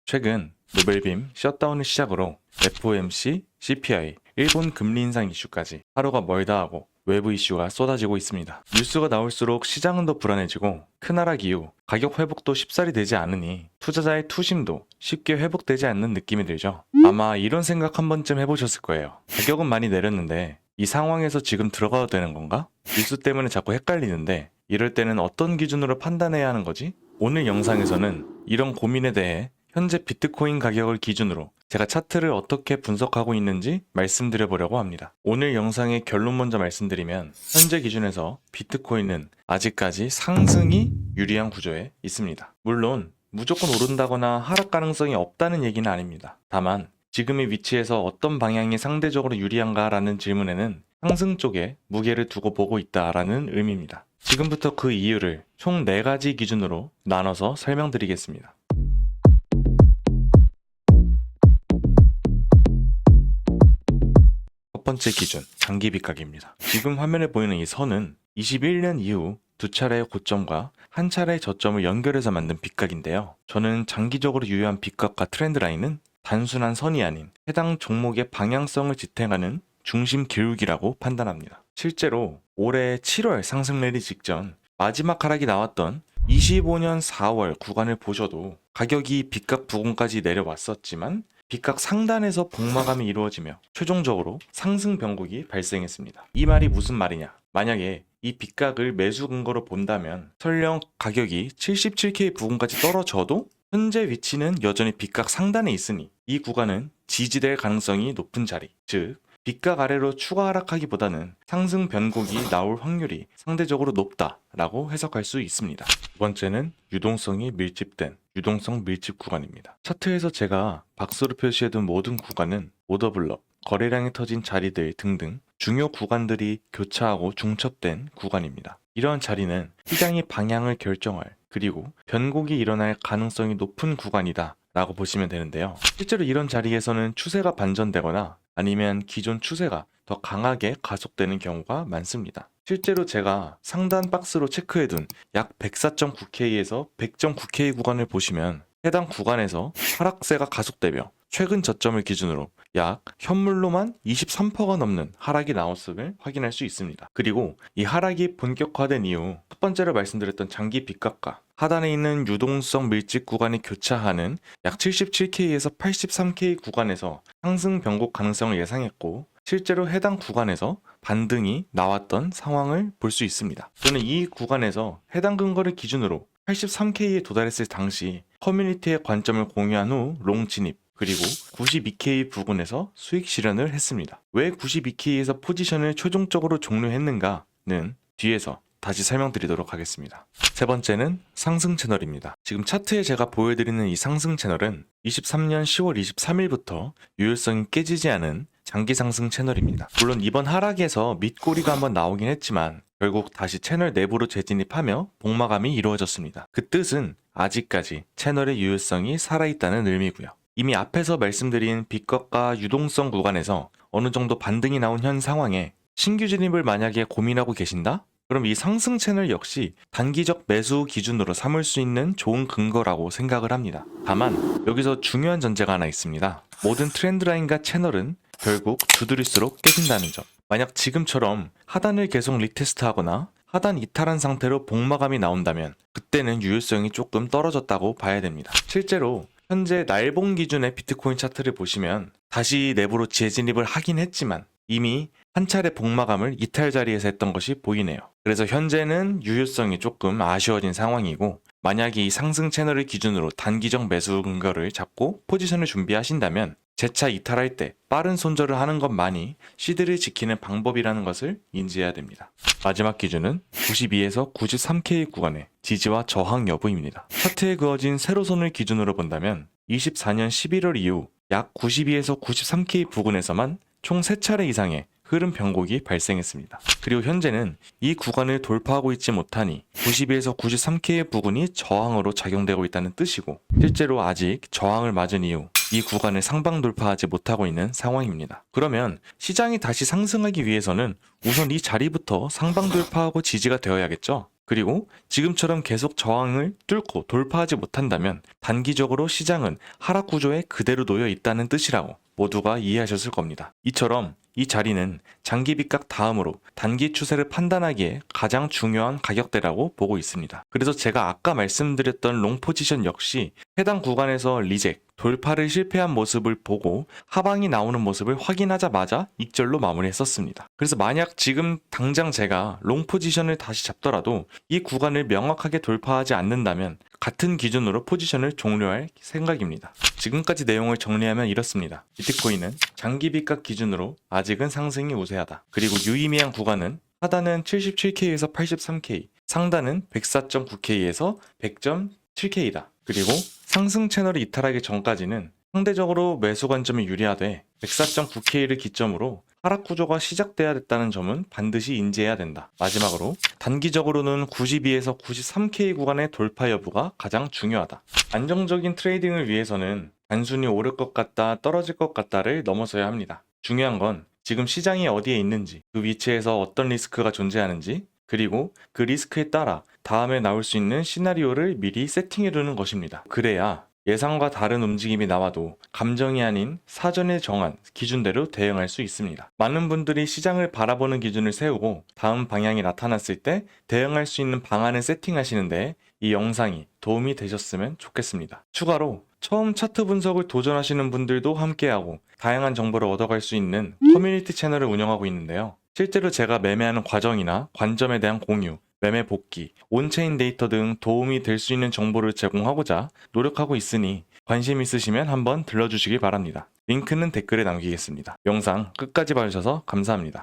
최근 노벨빔 셧다운을 시작으로 FOMC, CPI, 일본 금리 인상 이슈까지 하루가 멀다 하고 외부 이슈가 쏟아지고 있습니다. 뉴스가 나올수록 시장은 더 불안해지고 큰 하락 이후 가격 회복도 쉽사리 되지 않으니 투자자의 투심도 쉽게 회복되지 않는 느낌이 들죠. 아마 이런 생각 한 번쯤 해보셨을 거예요. 가격은 많이 내렸는데 이 상황에서 지금 들어가도 되는 건가? 뉴스 때문에 자꾸 헷갈리는데 이럴 때는 어떤 기준으로 판단해야 하는 거지? 오늘 영상에서는 이런 고민에 대해 현재 비트코인 가격을 기준으로 제가 차트를 어떻게 분석하고 있는지 말씀드려 보려고 합니다. 오늘 영상의 결론 먼저 말씀드리면 현재 기준에서 비트코인은 아직까지 상승이 유리한 구조에 있습니다. 물론 무조건 오른다거나 하락 가능성이 없다는 얘기는 아닙니다. 다만 지금의 위치에서 어떤 방향이 상대적으로 유리한가라는 질문에는 상승 쪽에 무게를 두고 보고 있다라는 의미입니다. 지금부터 그 이유를 총 4가지 기준으로 나눠서 설명드리겠습니다. 첫 번째 기준, 장기 빗각입니다. 지금 화면에 보이는 이 선은 21년 이후 두 차례의 고점과 한 차례의 저점을 연결해서 만든 빗각인데요. 저는 장기적으로 유효한 빗각과 트렌드 라인은 단순한 선이 아닌 해당 종목의 방향성을 지탱하는 중심 기울기라고 판단합니다. 실제로 올해 7월 상승 랠리 직전 마지막 하락이 나왔던 25년 4월 구간을 보셔도 가격이 빗각 부근까지 내려왔었지만 빗각 상단에서 복마감이 이루어지며 최종적으로 상승 변곡이 발생했습니다. 이 말이 무슨 말이냐? 만약에 이 빗각을 매수 근거로 본다면 설령 가격이 77K 부근까지 떨어져도 현재 위치는 여전히 빗각 상단에 있으니 이 구간은 지지될 가능성이 높은 자리, 즉 빗각 아래로 추가 하락하기보다는 상승 변곡이 나올 확률이 상대적으로 높다라고 해석할 수 있습니다. 두 번째는 유동성이 밀집된 유동성 밀집 구간입니다. 차트에서 제가 박스로 표시해둔 모든 구간은 오더블럭, 거래량이 터진 자리들 등등 중요 구간들이 교차하고 중첩된 구간입니다. 이러한 자리는 시장의 방향을 결정할 그리고 변곡이 일어날 가능성이 높은 구간이다 라고 보시면 되는데요. 실제로 이런 자리에서는 추세가 반전되거나 아니면 기존 추세가 더 강하게 가속되는 경우가 많습니다. 실제로 제가 상단 박스로 체크해둔 약 104.9K에서 100.9K 구간을 보시면 해당 구간에서 하락세가 가속되며 최근 저점을 기준으로 약 현물로만 23%가 넘는 하락이 나왔음을 확인할 수 있습니다. 그리고 이 하락이 본격화된 이후 첫 번째로 말씀드렸던 장기 빗각과 하단에 있는 유동성 밀집 구간이 교차하는 약 77K에서 83K 구간에서 상승 변곡 가능성을 예상했고 실제로 해당 구간에서 반등이 나왔던 상황을 볼 수 있습니다. 저는 이 구간에서 해당 근거를 기준으로 83K에 도달했을 당시 커뮤니티의 관점을 공유한 후 롱 진입 그리고 92K 부근에서 수익 실현을 했습니다. 왜 92K에서 포지션을 최종적으로 종료했는가는 뒤에서 다시 설명드리도록 하겠습니다. 세 번째는 상승 채널입니다. 지금 차트에 제가 보여드리는 이 상승 채널은 23년 10월 23일부터 유효성이 깨지지 않은 장기 상승 채널입니다. 물론 이번 하락에서 밑꼬리가 한번 나오긴 했지만 결국 다시 채널 내부로 재진입하며 복마감이 이루어졌습니다. 그 뜻은 아직까지 채널의 유효성이 살아있다는 의미고요. 이미 앞에서 말씀드린 빗각과 유동성 구간에서 어느 정도 반등이 나온 현 상황에 신규 진입을 만약에 고민하고 계신다? 그럼 이 상승 채널 역시 단기적 매수 기준으로 삼을 수 있는 좋은 근거라고 생각을 합니다. 다만 여기서 중요한 전제가 하나 있습니다. 모든 트렌드 라인과 채널은 결국 두드릴수록 깨진다는 점. 만약 지금처럼 하단을 계속 리테스트하거나 하단 이탈한 상태로 복마감이 나온다면 그때는 유효성이 조금 떨어졌다고 봐야 됩니다. 실제로 현재 날봉 기준의 비트코인 차트를 보시면 다시 내부로 재진입을 하긴 했지만 이미 한 차례 복마감을 이탈 자리에서 했던 것이 보이네요. 그래서 현재는 유효성이 조금 아쉬워진 상황이고 만약에 이 상승 채널을 기준으로 단기적 매수 근거를 잡고 포지션을 준비하신다면 재차 이탈할 때 빠른 손절을 하는 것만이 시드를 지키는 방법이라는 것을 인지해야 됩니다. 마지막 기준은 92에서 93K 구간의 지지와 저항 여부입니다. 차트에 그어진 세로선을 기준으로 본다면 24년 11월 이후 약 92에서 93K 부근에서만 총 3차례 이상의 흐름 변곡이 발생했습니다. 그리고 현재는 이 구간을 돌파하고 있지 못하니 92에서 93K의 부근이 저항으로 작용되고 있다는 뜻이고 실제로 아직 저항을 맞은 이후 이 구간을 상방 돌파하지 못하고 있는 상황입니다. 그러면 시장이 다시 상승하기 위해서는 우선 이 자리부터 상방 돌파하고 지지가 되어야겠죠? 그리고 지금처럼 계속 저항을 뚫고 돌파하지 못한다면 단기적으로 시장은 하락 구조에 그대로 놓여 있다는 뜻이라고 모두가 이해하셨을 겁니다. 이처럼 이 자리는 장기 빗각 다음으로 단기 추세를 판단하기에 가장 중요한 가격대라고 보고 있습니다. 그래서 제가 아까 말씀드렸던 롱 포지션 역시 해당 구간에서 리젝, 돌파를 실패한 모습을 보고 하방이 나오는 모습을 확인하자마자 익절로 마무리했었습니다. 그래서 만약 지금 당장 제가 롱 포지션을 다시 잡더라도 이 구간을 명확하게 돌파하지 않는다면 같은 기준으로 포지션을 종료할 생각입니다. 지금까지 내용을 정리하면 이렇습니다. 비트코인은 장기 빗각 기준으로 아직은 상승이 우세하다. 그리고 유의미한 구간은 하단은 77K에서 83K, 상단은 104.9K에서 100.7K다. 그리고 상승 채널이 이탈하기 전까지는 상대적으로 매수 관점이 유리하되 104.9K를 기점으로 하락 구조가 시작돼야 됐다는 점은 반드시 인지해야 된다. 마지막으로 단기적으로는 92에서 93K 구간의 돌파 여부가 가장 중요하다. 안정적인 트레이딩을 위해서는 단순히 오를 것 같다, 떨어질 것 같다를 넘어서야 합니다. 중요한 건 지금 시장이 어디에 있는지, 그 위치에서 어떤 리스크가 존재하는지, 그리고 그 리스크에 따라 다음에 나올 수 있는 시나리오를 미리 세팅해두는 것입니다. 그래야 예상과 다른 움직임이 나와도 감정이 아닌 사전에 정한 기준대로 대응할 수 있습니다. 많은 분들이 시장을 바라보는 기준을 세우고 다음 방향이 나타났을 때 대응할 수 있는 방안을 세팅하시는데 이 영상이 도움이 되셨으면 좋겠습니다. 추가로 처음 차트 분석을 도전하시는 분들도 함께하고 다양한 정보를 얻어갈 수 있는 커뮤니티 채널을 운영하고 있는데요. 실제로 제가 매매하는 과정이나 관점에 대한 공유, 매매 복귀, 온체인 데이터 등 도움이 될 수 있는 정보를 제공하고자 노력하고 있으니 관심 있으시면 한번 들러주시길 바랍니다. 링크는 댓글에 남기겠습니다. 영상 끝까지 봐주셔서 감사합니다.